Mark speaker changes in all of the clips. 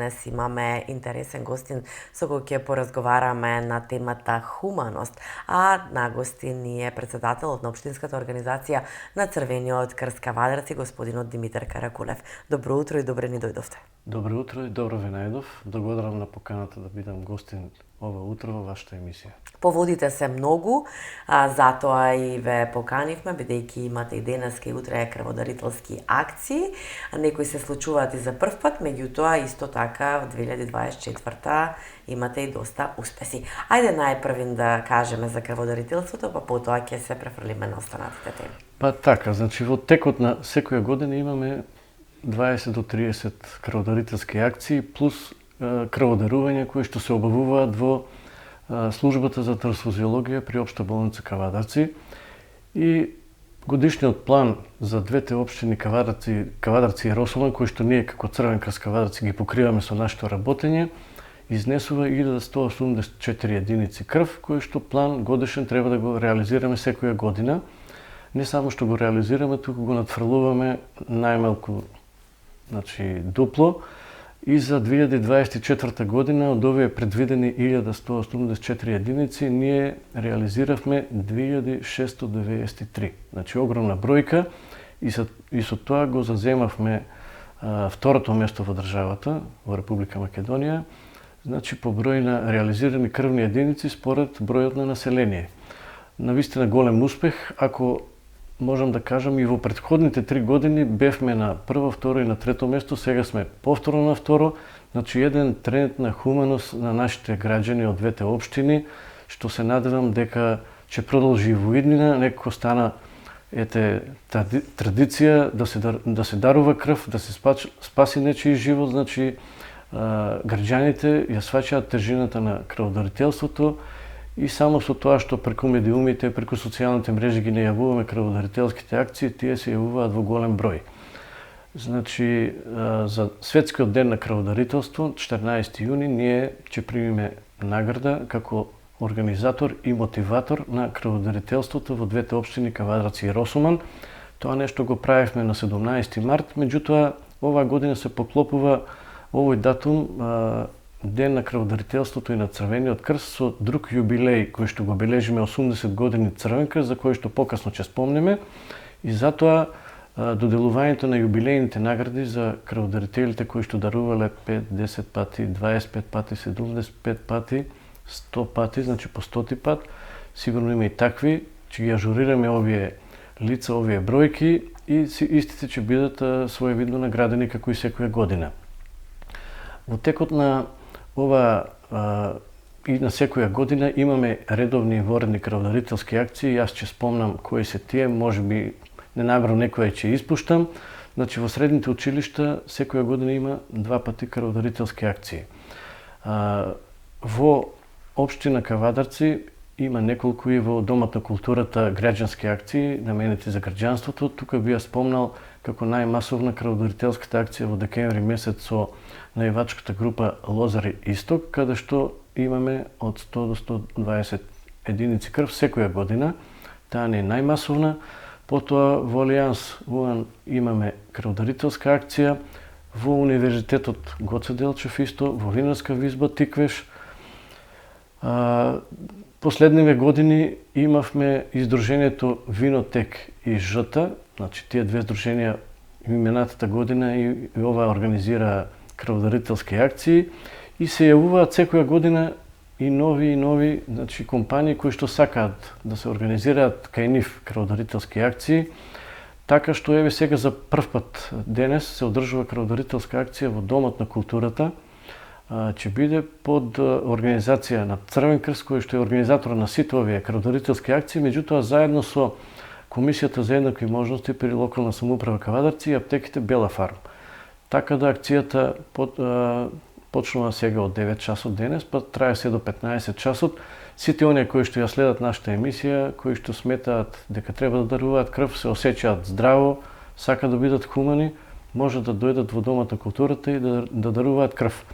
Speaker 1: денес имаме интересен гостин со кој ќе поразговараме на темата хуманост, а на гостин ни е председателот на Општинската организација на Црвениот крст Кавадарци, господинот Димитар Каракулев. Добро утро и добре ни дојдовте.
Speaker 2: Добро утро и добро ви најдов. Благодарам на поканата да бидам гостин ова утро во вашата емисија.
Speaker 1: Поводите се многу, затоа и ве поканивме, бидејќи имате и денеска и утре крводарителски акции, некои се случуваат и за прв пат, меѓутоа исто така во 2024 имате и доста успеси. Ајде најпрвин да кажеме за крводарителството, па потоа ќе се префрлиме на останатите теми.
Speaker 2: Па така, значи во текот на секоја година имаме 20 до 30 крводарителски акции плюс крводарување кои што се обавуваат во службата за трансфузиологија при Општа болница Кавадарци и годишниот план за двете општини Кавадарци и Росоман, кои што ние како Црвен крст Кавадарци ги покриваме со нашето работење, изнесува 1184 единици крв, кои што план годишен треба да го реализираме секоја година. Не само што го реализираме, туку го надфрлуваме најмалку, значи дупло. И за 2024 година од овие предвидени 1184 единици ние реализиравме 2693. Значи огромна бројка и со тоа го заземавме второто место во државата, во Република Македонија, значи по број на реализирани крвни единици според бројот на население. Навистина голем успех, ако можам да кажам, и во претходните 3 години бевме на прво, второ и на трето место, сега сме повторно на второ, значи еден тренд на хуманост на нашите граѓани од двете општини, што се надевам дека ќе продолжи и во иднина, некако стана традиција да се дарува крв, да се спаси нечiji живот, значи граѓаните ја сваќаат тежината на крводарителството. И само со тоа што преку медиумите, преку социјалните мрежи ги најавуваме крводарителските акции, тие се јавуваат во голем број. Значи, за Светскиот ден на крводарителство, 14 јуни, ние ќе примиме награда како организатор и мотиватор на крводарителството во двете општини Кавадарци и Росоман. Тоа нешто го правевме на 17 март, меѓутоа оваа година се поклопува овој датум Ден на крводарителството и на Црвениот крст со друг јубилеј кој што го бележиме 80 години Црвен крст, за кој што покасно ќе спомнеме, и затоа доделувањето на јубилејните награди за крводарителите кои што дарувале 5, 10 пати, 25 пати, 75 пати, 100 пати, значи по 100 пат, сигурно има и такви, ќе ги ажурираме овие лица, овие бројки и истите ќе бидат своевидно наградени како и секоја година. Во текот на ова и на секоја година имаме редовни и воредни крводарителски акции. Јас ќе спомнам кои се тие, можеби ненамерно некоја ќе испуштам. Значи во средните училишта секоја година има 2 пати крводарителски акции. Во општина Кавадарци има неколку и во Домот на културата граѓански акции наменети за граѓанството. Тука би ја спомнал како најмасовна крводарителската акција во декември месец со највачката група Лозари Исток, каде што имаме од 100 до 120 единици крв секоја година. Таа не е најмасовна. Потоа во Алијанс УАН имаме крводарителска акција, во Универзитетот Гоце Делчев исто, во Винарска визба Тиквеш. Последниве години имавме издружението Винотек и Жта, значи тие две здруженија минатата година и ова организира крводарителски акции и се јавуваат секоја година и нови значи компании кои што сакаат да се организираат кај нив крводарителски акции. Така што еве сега за прв пат денес се одржува крводарителска акција во Домот на културата. Ќе биде под организација на Црвен крст, кој што е организатор на сите овие крводарителски акции, меѓутоа заедно со Комисијата за еднакви можности при локална самоуправа Кавадарци и аптеките Бела Фарм. Така да акцијата почнува сега од 9 часот денес, па трае се до 15 часот. Сите оние кои што ја следат нашата емисија, кои што сметаат дека треба да даруваат крв, се осеќаат здраво, сакаат да бидат хумани, може да дојдат во Домот на културата и да даруваат крв.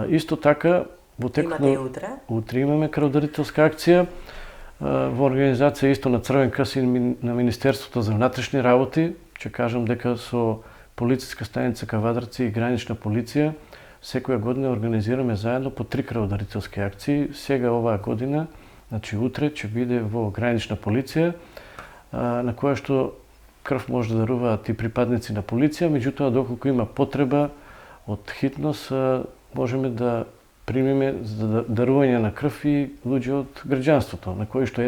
Speaker 2: Исто така, во текот на утре имаме крводарителска акција во организација исто на Црвен крст и на Министерството за внатрешни работи. Ќе кажам дека со полициска станица Кавадарци и гранична полиција секоја година организираме заедно по 3 крводарителски акции. Сега оваа година, значи утре ќе биде во гранична полиција, на која што крв може да даруваат и припадници на полиција, меѓутоа доколку има потреба од хитност, можеме да примиме за дарување на крв и луѓе од граѓанството, на кои што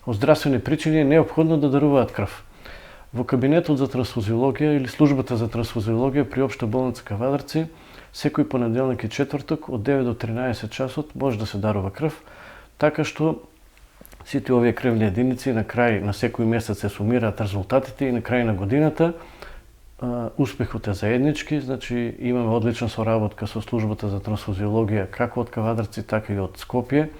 Speaker 2: од здравствени причини е неопходно да даруваат крв. Во кабинетот за трансфузиологија или службата за трансфузиологија при Општа болница Кавадарци секој понеделник и четврток од 9 до 13 часот може да се дарува крв, така што сите овие крвни единици на крај на секој месец се сумираат резултатите и на крај на годината успехот е заеднички, значи имаме одлична соработка со службата за трансфузиологија како од Кавадарци, така и од Скопје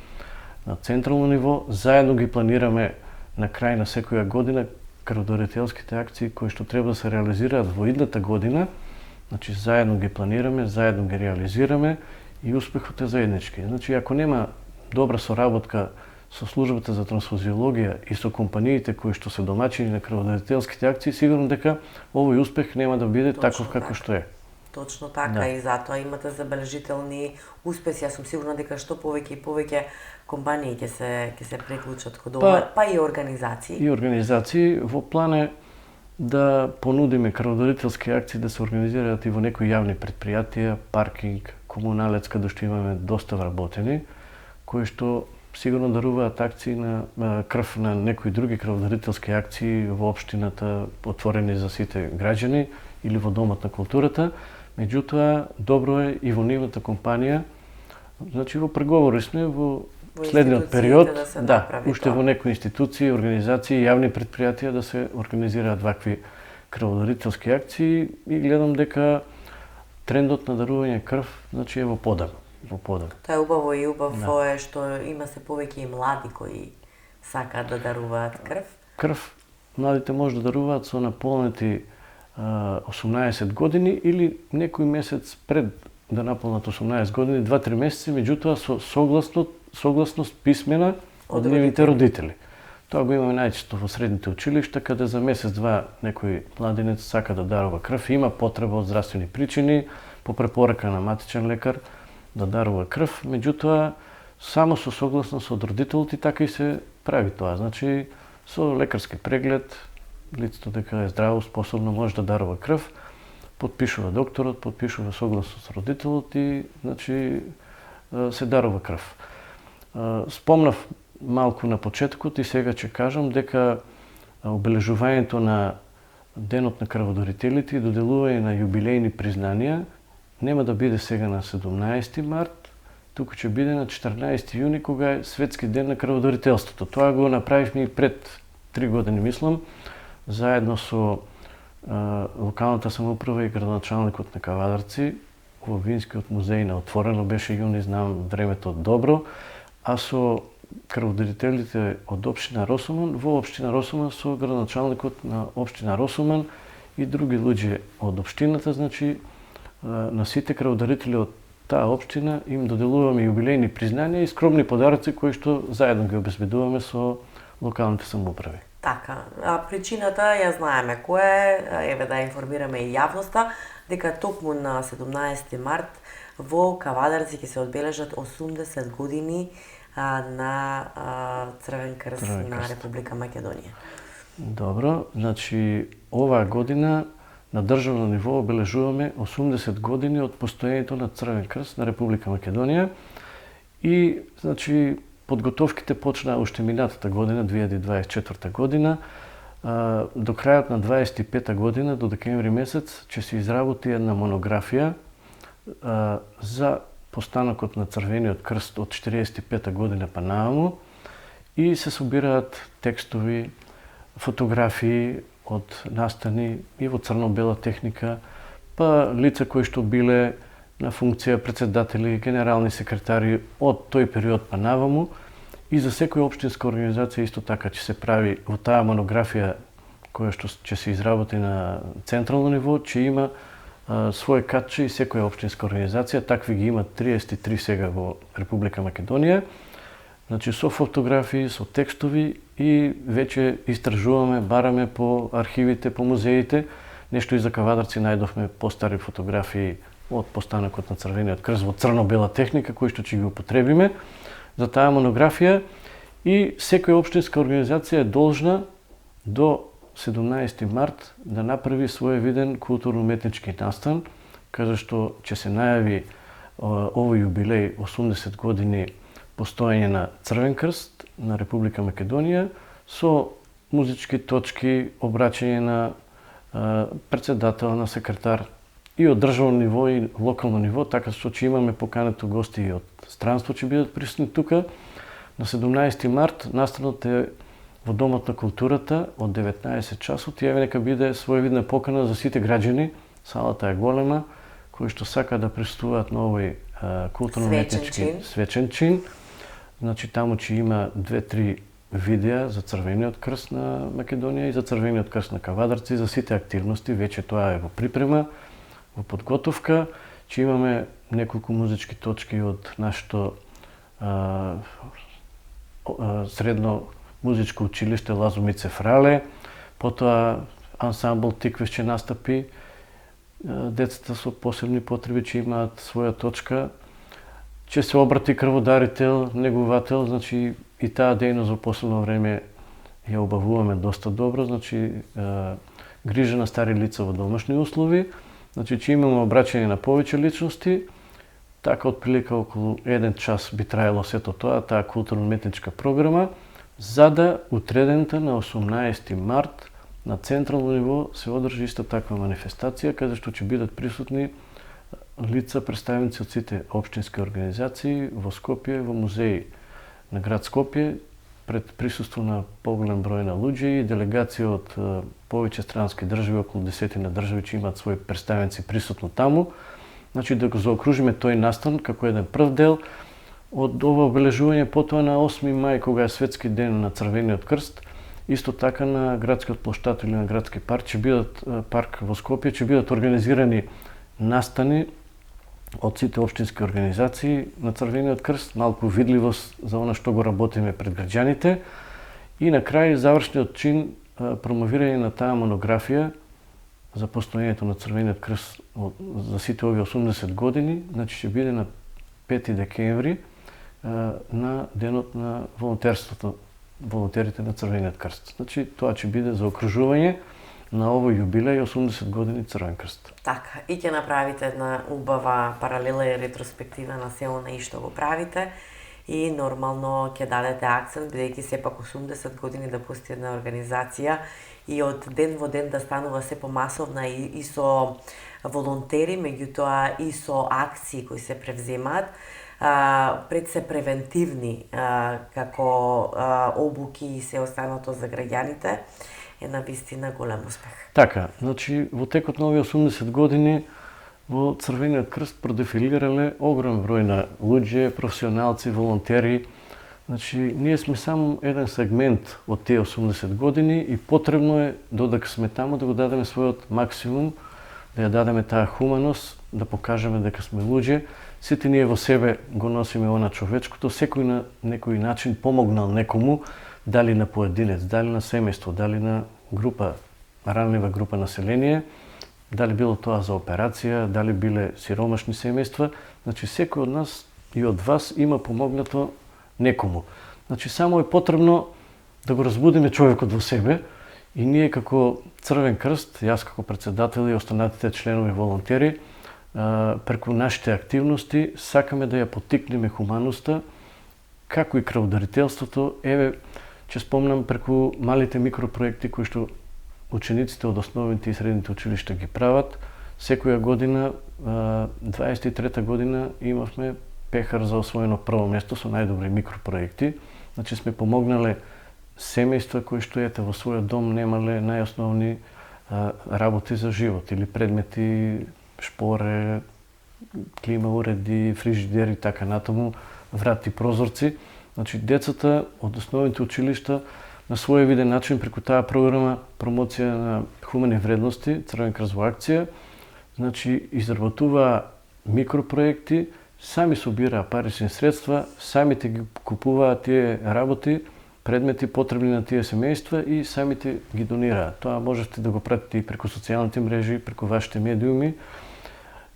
Speaker 2: на централно ниво. Заедно ги планираме на крај на секоја година крводарителските акции кои што треба да се реализираат во идната година. Значи заедно ги планираме, заедно ги реализираме и успехот е заеднички. Значи ако нема добра соработка со службата за трансфузиологија и со компаниите кои што се домаќини на крводарителските акции, сигурно дека овој успех нема да биде таков како што е.
Speaker 1: Точно така, и затоа имате забележителни успеси. Јас сум сигурна дека што повеќе и повеќе компании ќе се приклучат кон ова, па и организации.
Speaker 2: И организации во план е да понудиме крводарителски акции да се организираат и во некои јавни предпријатија, паркинг, комуналец, каде што имаме доста вработени, кои што сигурно даруваат акции на крв на некои други крводарителски акции во општината, отворени за сите граѓани или во Домот на културата. Меѓутоа, добро е и во нивната компанија, значи во преговори сме во следниот период, уште во некои институции, организации, јавни предпријатија да се организираат вакви крводарителски акции и гледам дека трендот на дарување крв, значи е во подан.
Speaker 1: Тоа е убаво и убаво е што има се повеќе и млади кои сакаат да даруваат крв.
Speaker 2: Крв младите може да даруваат со наполнети 18 години или некој месец пред да наполнат 18 години, 2-3 месеци, меѓутоа со согласност писмена од нивните родители. Тоа го имаме најчесто во средните училишта, каде за месец-два некој младенец сака да дарува крв, има потреба од здравствени причини, по препорака на матичен лекар, да дарува крв, меѓутоа само со согласност од родителите така и се прави тоа. Значи со лекарски преглед лицето дека е здраво, способно може да дарува крв, потпишува докторот, потпишува согласност со родителот и значи се дарува крв. Спомнав малку на почетокот и сега ќе кажам дека обележувањето на Денот на крводарителите и доделување на јубилејни признанија нема да биде сега на 17 март, туку ќе биде на 14 јуни, кога е Светски ден на крводарителството. Тоа го направивме и пред 3 години, мислам, заедно со локалната самоуправа и градоначалникот на Кавадарци во Винскиот музеј на отворено беше јуни, знам времето добро, а со крводарителите од општина Росоман, во општина Росоман со градоначалникот на општина Росоман и други луѓе од општината, значи на сите крводарители од таа општина им доделуваме јубилејни признанија и скромни подароци кои што заедно ги обезбедуваме со локалните самоуправи.
Speaker 1: Така, причината ја знаеме која е, еве да информираме и јавноста, дека токму на 17 март во Кавадарци ќе се одбележат 80 години на Црвен крст на Република Македонија.
Speaker 2: Добро, значи оваа година на државно ниво обележуваме 80 години од постоењето на Црвен крст на Република Македонија и значи подготовките почнаа уште минатата година, 2024 година. До крајот на 25 година, до декември месец, ќе се изработи една монографија за постанокот на Црвениот крст од 45 година па нааму и се собираат текстови, фотографии од настани и во црно-бела техника, па лица кои што биле на функција председатели, генерални секретари од тој период па наваму и за секоја општинска организација исто така ќе се прави во таа монографија која што ќе се изработи на централно ниво, ќе има свој катче и секоја општинска организација, такви ги има 33 сега во Република Македонија. Значи со фотографии, со текстови и веќе истражуваме, бараме по архивите, по музеите. Нешто и за Кавадарци најдовме постари фотографии од постанокот на Црвениот крст во црно-бела техника кој што ќе ги употребиме за таа монографија, и секоја општинска организација е должна до 17 март да направи своевиден културно-уметнички настан, каде што ќе се најави овој јубилеј 80 години постоење на Црвен крст на Република Македонија со музички точки, обраќање на председател, на секретар и од државно ниво и локално ниво, така што ќе имаме покането гости и од странство ќе бидат присутни тука. На 17 март настанот е во Домот на културата од 19 часот и еве нека биде своевидна покана за сите граѓани. Салата е голема, кои што сакаат да присуствуваат на овој културно-уметнички свечен чин. Значи таму ќе има 2-3 видеа за Црвениот крст на Македонија и за Црвениот крст на Кавадарци, за сите активности, веќе тоа е во припрема, во подготовка. Ќе имаме неколку музички точки од нашето средно музичко училиште Лазо Мицев Рале, потоа ансамбл Тиквиш ќе настапи, децата со посебни потреби ќе имаат своја точка, ќе се обрати крводарител, негувател, значи и таа дејност во последно време ја обавуваме доста добро, значи грижа на стари лица во домашни услови, значи ќе имаме обраќање на повеќе личности, така отприлика околу 1 час би траело сето тоа, таа културно-уметничка програма, за да утредента на 18 март на централно ниво се одржи иста таква манифестација, каде што ќе бидат присутни лица, представници од сите општински организации во Скопје, во музеи на град Скопје, пред присуство на поголем број на луѓе и делегација од повеќе странски држави, околу 10 држави ќе имаат своји представници присутно таму. Значи да го заокружиме тој настан како еден прв дел од ова обележување, потоа на 8 мај кога е светски ден на Црвениот крст, исто така на градскиот плоштад или на градски парк ќе бидат во Скопје ќе бидат организирани настани од сите општински организации на Црвениот крст, малку видливост за она што го работиме пред граѓаните и на крај завршниот чин промовирање на таа монографија за постоењето на Црвениот крст за сите овие 80 години, значи ќе биде на 5 декември на денот на волонтерството, волонтерите на Црвениот крст. Значи тоа ќе биде за окружување на овој јубилеј 80 години Црвен крст.
Speaker 1: Така, и ќе направите една убава паралела и ретроспектива на се она и што го правите и нормално ќе дадете акцент, бидејќи сепак 80 години да постои една организација и од ден во ден да станува се помасовна и со волонтери, меѓутоа и со акции кои се превземаат, пред се превентивни како обуки и се останато за граѓаните, е на вистина голем успех.
Speaker 2: Така, значи во текот на овие 80 години во Црвениот крст продефилирале огромен број на луѓе, професионалци, волонтери. Значи, ние сме само еден сегмент од тие 80 години и потребно е, додека сме таму, да го дадеме својот максимум, да ја дадеме таа хуманост, да покажеме дека сме луѓе. Сите ние во себе го носиме она човечкото, секој на некој начин помогнал некому, дали на поединец, дали на семејство, дали на група, ранлива група население, дали било тоа за операција, дали биле сиромашни семејства. Значи, секој од нас и од вас има помогнато некому. Значи, само е потребно да го разбудиме човекот во себе и ние како Црвен крст, јас како председател и останатите членови волонтери, преку нашите активности сакаме да ја поттикнеме хуманоста, како и крводарителството. Еве, ќе спомнам преку малите микропроекти кои што учениците од основните и средните училишта ги прават. Секоја година, 23-та година, имавме пехар за освоено прво место со најдобри микропроекти. Значи сме помогнале семејства кои што ете во својот дом немале најосновни работи за живот или предмети, шпоре, клима уреди, фрижидери, така натаму, врати, прозорци. Значи децата од основните училишта на своевиден начин преку таа програма промоција на хумани вредности, Црвен крст во акција, значи изработуваа микропроекти, сами собираа парични средства, самите ги купуваат тие работи, предмети потребни на тие семејства и самите ги донираат. Тоа можете да го пратите и преку социјалните мрежи, преку вашите медиуми.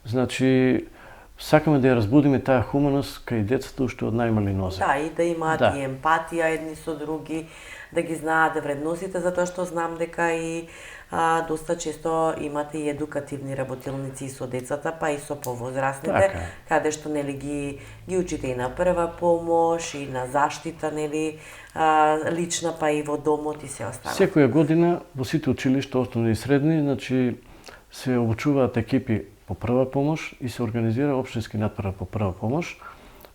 Speaker 2: Значи, сакаме да ја разбудиме таа хуманост кај децата уште од најмали нозе.
Speaker 1: Да, и да имаат и емпатија едни со други, да ги знаат вредностите, затоа што знам дека и доста често имате и едукативни работилници и со децата, па и со повозрастните, каде што нели ги учите и на прва помош, и на заштита, нели, лична, па и во домот и се останало.
Speaker 2: Секоја година во сите училишта, основни и средни, значи се обучуваат екипи по прва помош и се организира општински надпревар по прва помош.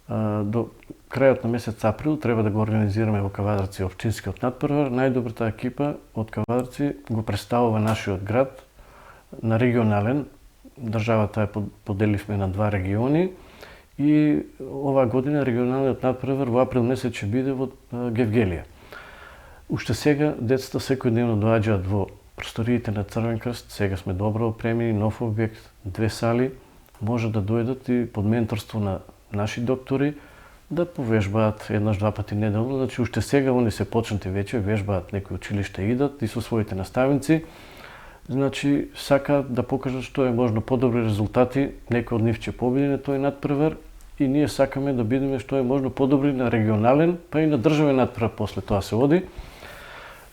Speaker 2: До крајот на месец април треба да го организираме во Кавадарци општинскиот надпревар. Најдобрата екипа од Кавадарци го представува нашиот град на регионален. Државата ја поделивме на 2 региони и оваа година регионалниот надпревар во април месец ќе биде во Гевгелија. Уште сега децата секојдневно доаѓаат во просториите на Црвен крст. Сега сме добро опремени, нов објект, 2 сали, може да дојдат и под менторство на наши доктори да повежбаат еднаш-два пати неделно. Значи, уште сега они се почнати веќе, вежбаат, некои училишта идат и со своите наставници. Значи, сакаат да покажат што е можно подобри резултати, некој од нив ќе победи на тој надпревар и ние сакаме да бидеме што е можно подобри на регионален, па и на државен надпревар после тоа се оди.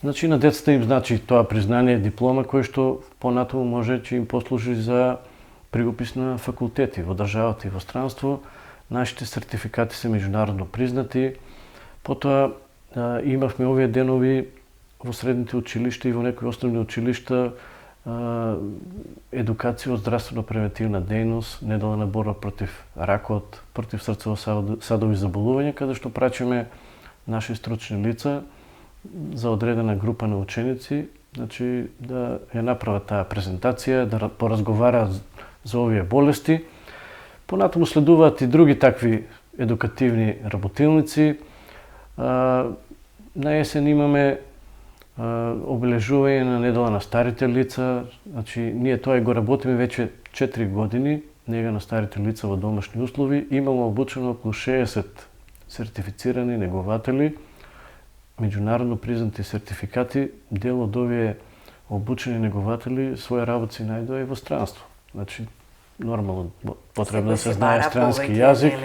Speaker 2: Значи, на децата им значи тоа признание, диплома, кој што понатаму може ќе им послужи за приупис на факултети во државата и во странство. Нашите сертификати се меѓународно признати. Потоа имавме овие денови во средните училишта и во некои основни училишта едукација од здравствено-превентивна дејност, неделна борба против ракот, против срцево-садови заболувања, каде што прачиме наши стручни лица за одредена група на ученици, значи да ја направат таа презентација, да поразговараат за овие болести. Понатаму следуваат и други такви едукативни работилници. На есен имаме обележување на недела на старите лица. Значи, ние тоа го работиме веќе 4 години, нега на старите лица во домашни услови. Имаме обучено околу 60 сертифицирани негователи, меѓународно признати сертификати. Дел од овие обучени негователи своја работа си најдоа и во странство. Значи, нормално потребно да се знае странски јазик.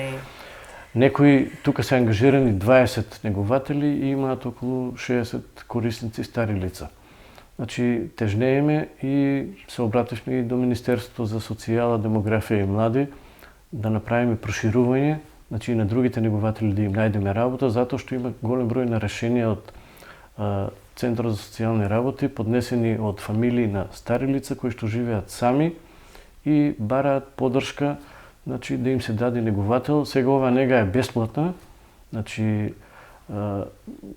Speaker 2: Некои тука се ангажирани 20 негователи и имаат околу 60 корисници стари лица. Значи, тежнееме и се обративме и до Министерството за социјала, демографија и млади да направиме проширување, значи и на другите негователи да им најдеме работа, затоа што има голем број на решенија од Центарот за социјални работи, поднесени од фамилии на стари лица кои што живеат сами и бараат поддршка, значи да им се даде неговател. Сега оваа нега е бесплатна, значи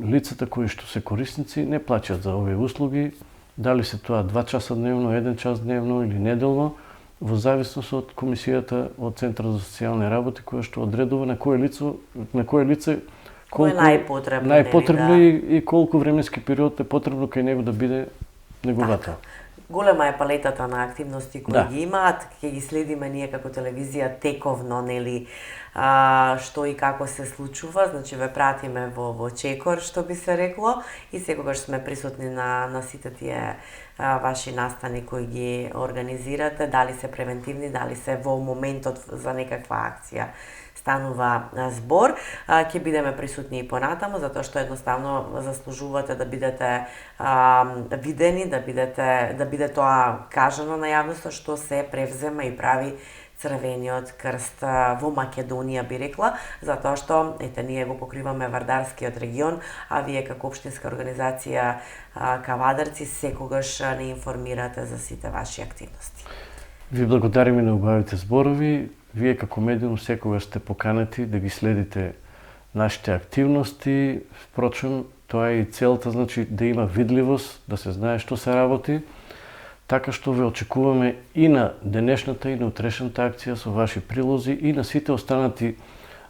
Speaker 2: лицата кои што се корисници не плаќаат за овие услуги, дали се тоа 2 часа дневно, 1 час дневно или неделно, во зависност од комисијата од Центарот за социјални работи која што одредува на кое лице колку најпотребно и колку временски период е потребно кај него да биде неговател.
Speaker 1: Голема е палетата на активности кои ги имаат, ќе ги следиме ние како телевизија тековно, нели, што и како се случува, значи ве пратиме во чекор, што би се рекло, и секогаш сме присутни на сите тие ваши настани кои ги организирате, дали се превентивни, дали се во моментот за некаква акција станува збор. Ќе бидеме присутни и понатаму, затоа што едноставно заслужувате да бидете видени, да биде тоа кажано на јавноста што се превзема и прави Црвениот крст во Македонија, би рекла, затоа што ние го покриваме Вардарскиот регион, а вие како општинска организација Кавадарци секогаш не информирате за сите ваши активности.
Speaker 2: Ви благодариме на убавите зборови. Вие како медиум секогаш сте поканети да ги следите нашите активности. Впрочем, тоа е и целта, значи да има видливост, да се знае што се работи. Така што ве очекуваме и на денешната и на утрешната акција со ваши прилози и на сите останати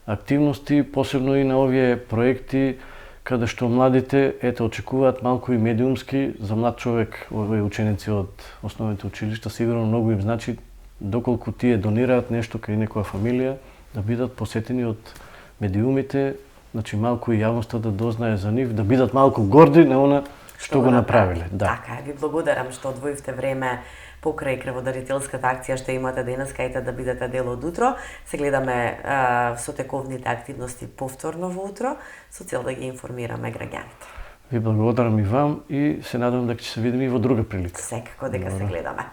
Speaker 2: активности, посебно и на овие проекти каде што младите очекуваат малку и медиумски. За млад човек, овие ученици од основните училишта, сигурно многу им значи доколку тие донираат нешто кај некоја фамилија, да бидат посетени од медиумите, значи малку и јавноста да дознае за нив, да бидат малку горди на она што го направиле.
Speaker 1: Така, ви благодарам што одвоивте време покрај крводарителската акција што имате денес, кајте да бидете дел од утро. Се гледаме со тековните активности повторно во утро, со цел да ги информираме граѓаните.
Speaker 2: Ви благодарам и вам и се надевам дека ќе се видиме и во друга прилика.
Speaker 1: Секако дека се гледаме.